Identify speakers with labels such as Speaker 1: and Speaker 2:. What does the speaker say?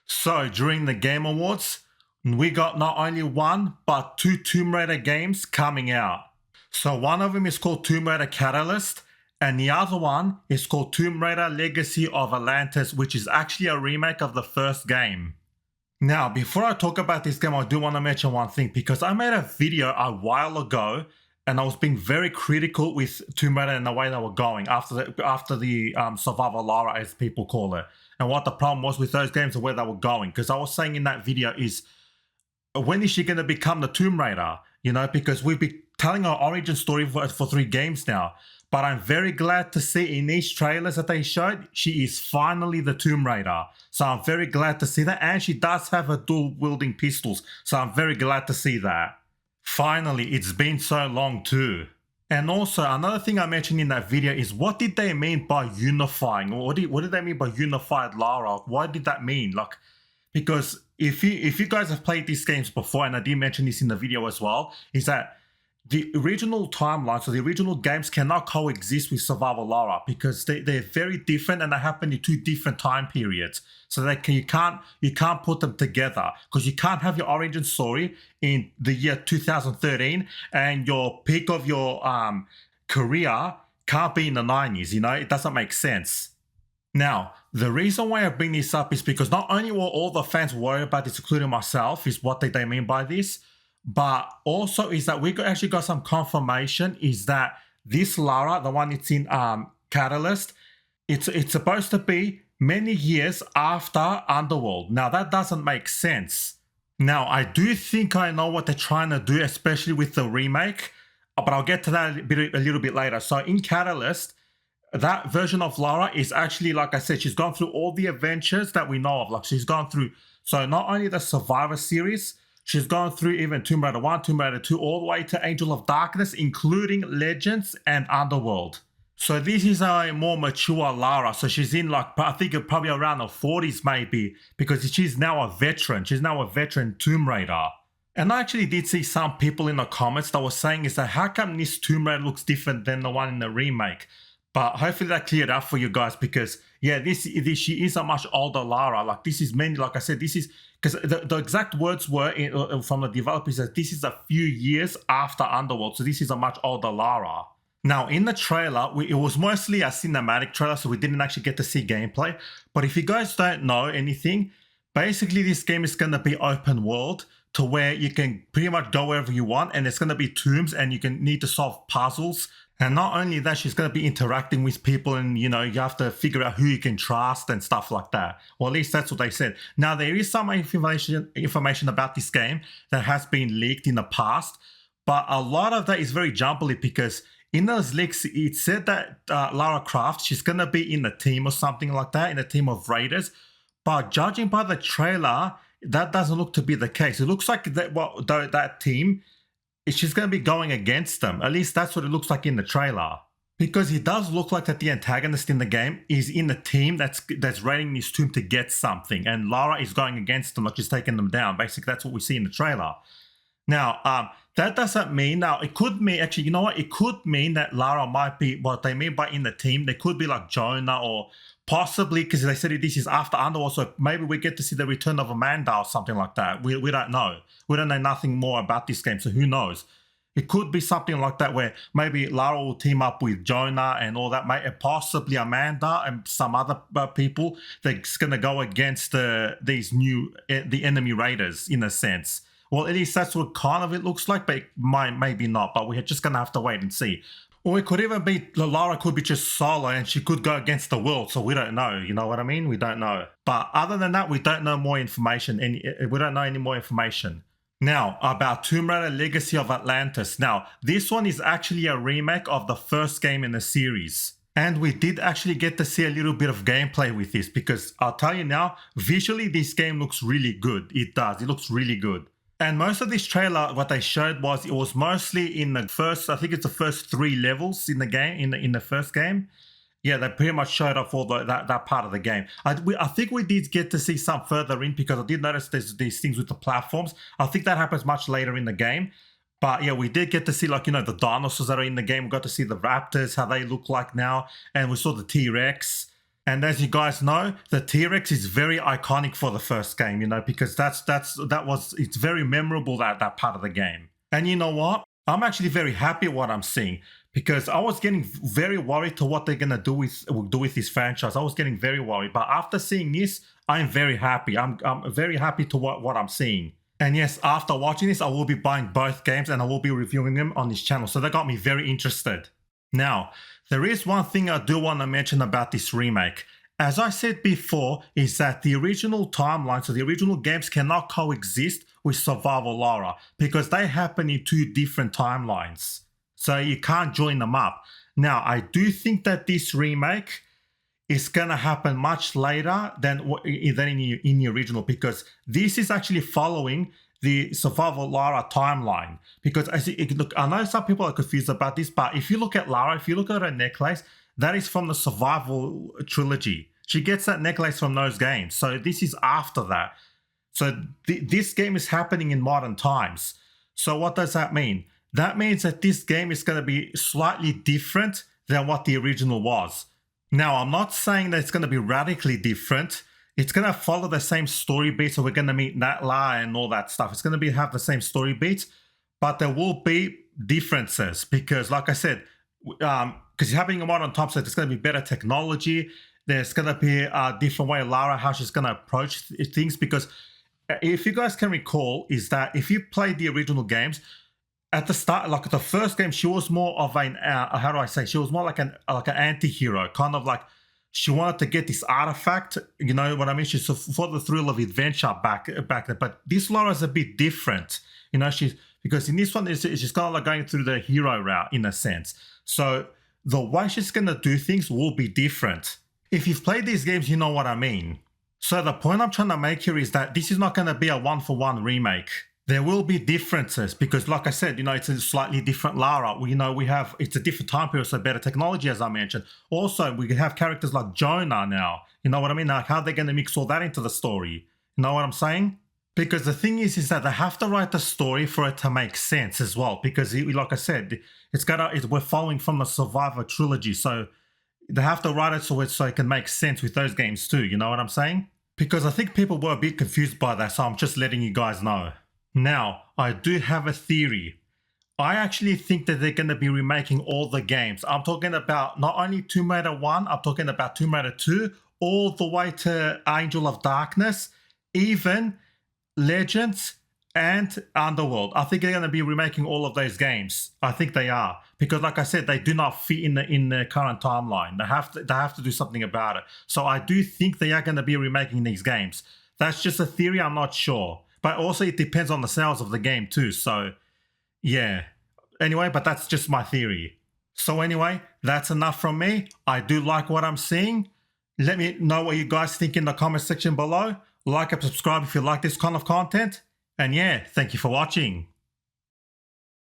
Speaker 1: So during the Game Awards, we got not only one, but two Tomb Raider games coming out. So one of them is called Tomb Raider Catalyst, and the other one is called Tomb Raider Legacy of Atlantis, which is actually a remake of the first game. Now, before I talk about this game, I do want to mention one thing because I made a video a while ago and I was being very critical with Tomb Raider and the way they were going after the Survival Lara, as people call it, and what the problem was with those games and where they were going. Because I was saying in that video is, when is she going to become the Tomb Raider? You know, because we've been telling our origin story for 3 games now. But I'm very glad to see in these trailers that they showed, she is finally the Tomb Raider. So I'm very glad to see that. And she does have her dual wielding pistols. So I'm very glad to see that. Finally, it's been so long too. And also, another thing I mentioned in that video is, what did they mean by unifying? What did they mean by unified Lara? What did that mean? Like, because if you guys have played these games before, and I did mention this in the video as well, is that the original timeline, so the original games cannot coexist with Survival Lara because they're very different and they happen in 2 different time periods. So you can't put them together because you can't have your origin story in the year 2013 and your peak of your career can't be in the 90s. You know, it doesn't make sense. Now, the reason why I bring this up is because not only were all the fans worried about this, including myself, is what they mean by this, but also is that we actually got some confirmation is that this Lara, the one that's in Catalyst, it's supposed to be many years after Underworld. Now, that doesn't make sense. Now, I do think I know what they're trying to do, especially with the remake, but I'll get to that a little bit later. So in Catalyst, that version of Lara is actually, like I said, she's gone through all the adventures that we know of. Like, she's gone through, so not only the Survivor series, she's gone through even Tomb Raider 1, Tomb Raider 2, all the way to Angel of Darkness, including Legends and Underworld. So this is a more mature Lara. So she's in, like, I think probably around the 40s maybe, because she's now a veteran. She's now a veteran Tomb Raider. And I actually did see some people in the comments that were saying is that how come this Tomb Raider looks different than the one in the remake? But hopefully that cleared up for you guys because, yeah, she is a much older Lara. Like, this is mainly, like I said, this is, because the exact words were from the developers that this is a few years after Underworld. So this is a much older Lara. Now, in the trailer, it was mostly a cinematic trailer, so we didn't actually get to see gameplay. But if you guys don't know anything, basically this game is going to be open world to where you can pretty much go wherever you want, and it's going to be tombs and you need to solve puzzles. And not only that, she's going to be interacting with people and, you know, you have to figure out who you can trust and stuff like that. Well, at least that's what they said. Now, there is some information about this game that has been leaked in the past, but a lot of that is very jumbly because in those leaks, it said that Lara Croft, she's going to be in a team or something like that, in a team of raiders. But judging by the trailer, that doesn't look to be the case. It looks like that team, she's going to be going against them. At least that's what it looks like in the trailer. Because it does look like that the antagonist in the game is in the team that's raiding this tomb to get something. And Lara is going against them, like she's taking them down. Basically, that's what we see in the trailer. Now, that doesn't mean, now it could mean, actually, you know what? It could mean that Lara might be, what they mean by in the team, they could be like Jonah or possibly, because they said this is after Underworld, so maybe we get to see the return of Amanda or something like that. We don't know. We don't know nothing more about this game, so who knows? It could be something like that where maybe Lara will team up with Jonah and all that, and possibly Amanda and some other people that's going to go against the enemy raiders in a sense. Well, at least that's what kind of it looks like, but it maybe not. But we're just going to have to wait and see. Or it could even be, Lara could be just solo and she could go against the world, so we don't know, you know what I mean? We don't know. But other than that, we don't know more information, and we don't know any more information. Now, about Tomb Raider Legacy of Atlantis. Now, this one is actually a remake of the first game in the series. And we did actually get to see a little bit of gameplay with this, because I'll tell you now, visually this game looks really good. It does, it looks really good. And most of this trailer, what they showed was, it was mostly in the first, I think it's the first 3 levels in the game, in the first game. Yeah, they pretty much showed off all that part of the game. I think we did get to see some further in, because I did notice there's these things with the platforms. I think that happens much later in the game. But yeah, we did get to see, like, you know, the dinosaurs that are in the game. We got to see the raptors, how they look like now. And we saw the T-Rex. And as you guys know, the T-Rex is very iconic for the first game, you know, because it's very memorable, that part of the game. And you know what? I'm actually very happy at what I'm seeing, because I was getting very worried to what they're gonna do with this franchise. I was getting very worried, but after seeing this, I'm very happy. I'm very happy to what I'm seeing. And yes, after watching this, I will be buying both games and I will be reviewing them on this channel. So that got me very interested. Now, there is one thing I do want to mention about this remake. As I said before, is that the original timeline, so the original games cannot coexist with Survival Lara because they happen in 2 different timelines. So you can't join them up. Now, I do think that this remake is going to happen much later than in the original, because this is actually following the Survival Lara timeline. Because look, I know some people are confused about this, but if you look at Lara, if you look at her necklace, that is from the Survival trilogy. She gets that necklace from those games. So this is after that. So this game is happening in modern times. So what does that mean? That means that this game is going to be slightly different than what the original was. Now, I'm not saying that it's going to be radically different. It's going to follow the same story beats, so we're going to meet Natla and all that stuff. It's going to have the same story beats, but there will be differences because, like I said, because it's happening in modern times, so there's going to be better technology. There's going to be a different way Lara, how she's going to approach things. Because if you guys can recall, is that if you played the original games, at the start, like the first game, she was more of an, how do I say? She was more like an anti-hero, kind of like she wanted to get this artifact, you know what I mean? She's for the thrill of adventure back then. But this Lara is a bit different, you know, because in this one, she's kind of like going through the hero route in a sense. So the way she's going to do things will be different. If you've played these games, you know what I mean. So the point I'm trying to make here is that this is not going to be a 1-for-1 remake. There will be differences because, like I said, you know, it's a slightly different Lara. It's a different time period, so better technology, as I mentioned. Also, we have characters like Jonah now. You know what I mean? Like, how are they going to mix all that into the story? You know what I'm saying? Because the thing is that they have to write the story for it to make sense as well. Because, like I said, we're following from the Survivor trilogy, so they have to write it so it can make sense with those games too. You know what I'm saying? Because I think people were a bit confused by that, so I'm just letting you guys know. Now, I do have a theory. I actually think that they're going to be remaking all the games. I'm talking about not only Tomb Raider 1, I'm talking about Tomb Raider 2, all the way to Angel of Darkness, even Legends and Underworld. I think they're going to be remaking all of those games. I think they are. Because like I said, they do not fit in the current timeline. They have to do something about it. So I do think they are going to be remaking these games. That's just a theory, I'm not sure. But also it depends on the sales of the game too, so yeah. Anyway, but that's just my theory. So anyway, that's enough from me. I do like what I'm seeing. Let me know what you guys think in the comment section below. Like and subscribe if you like this kind of content. And yeah, thank you for watching.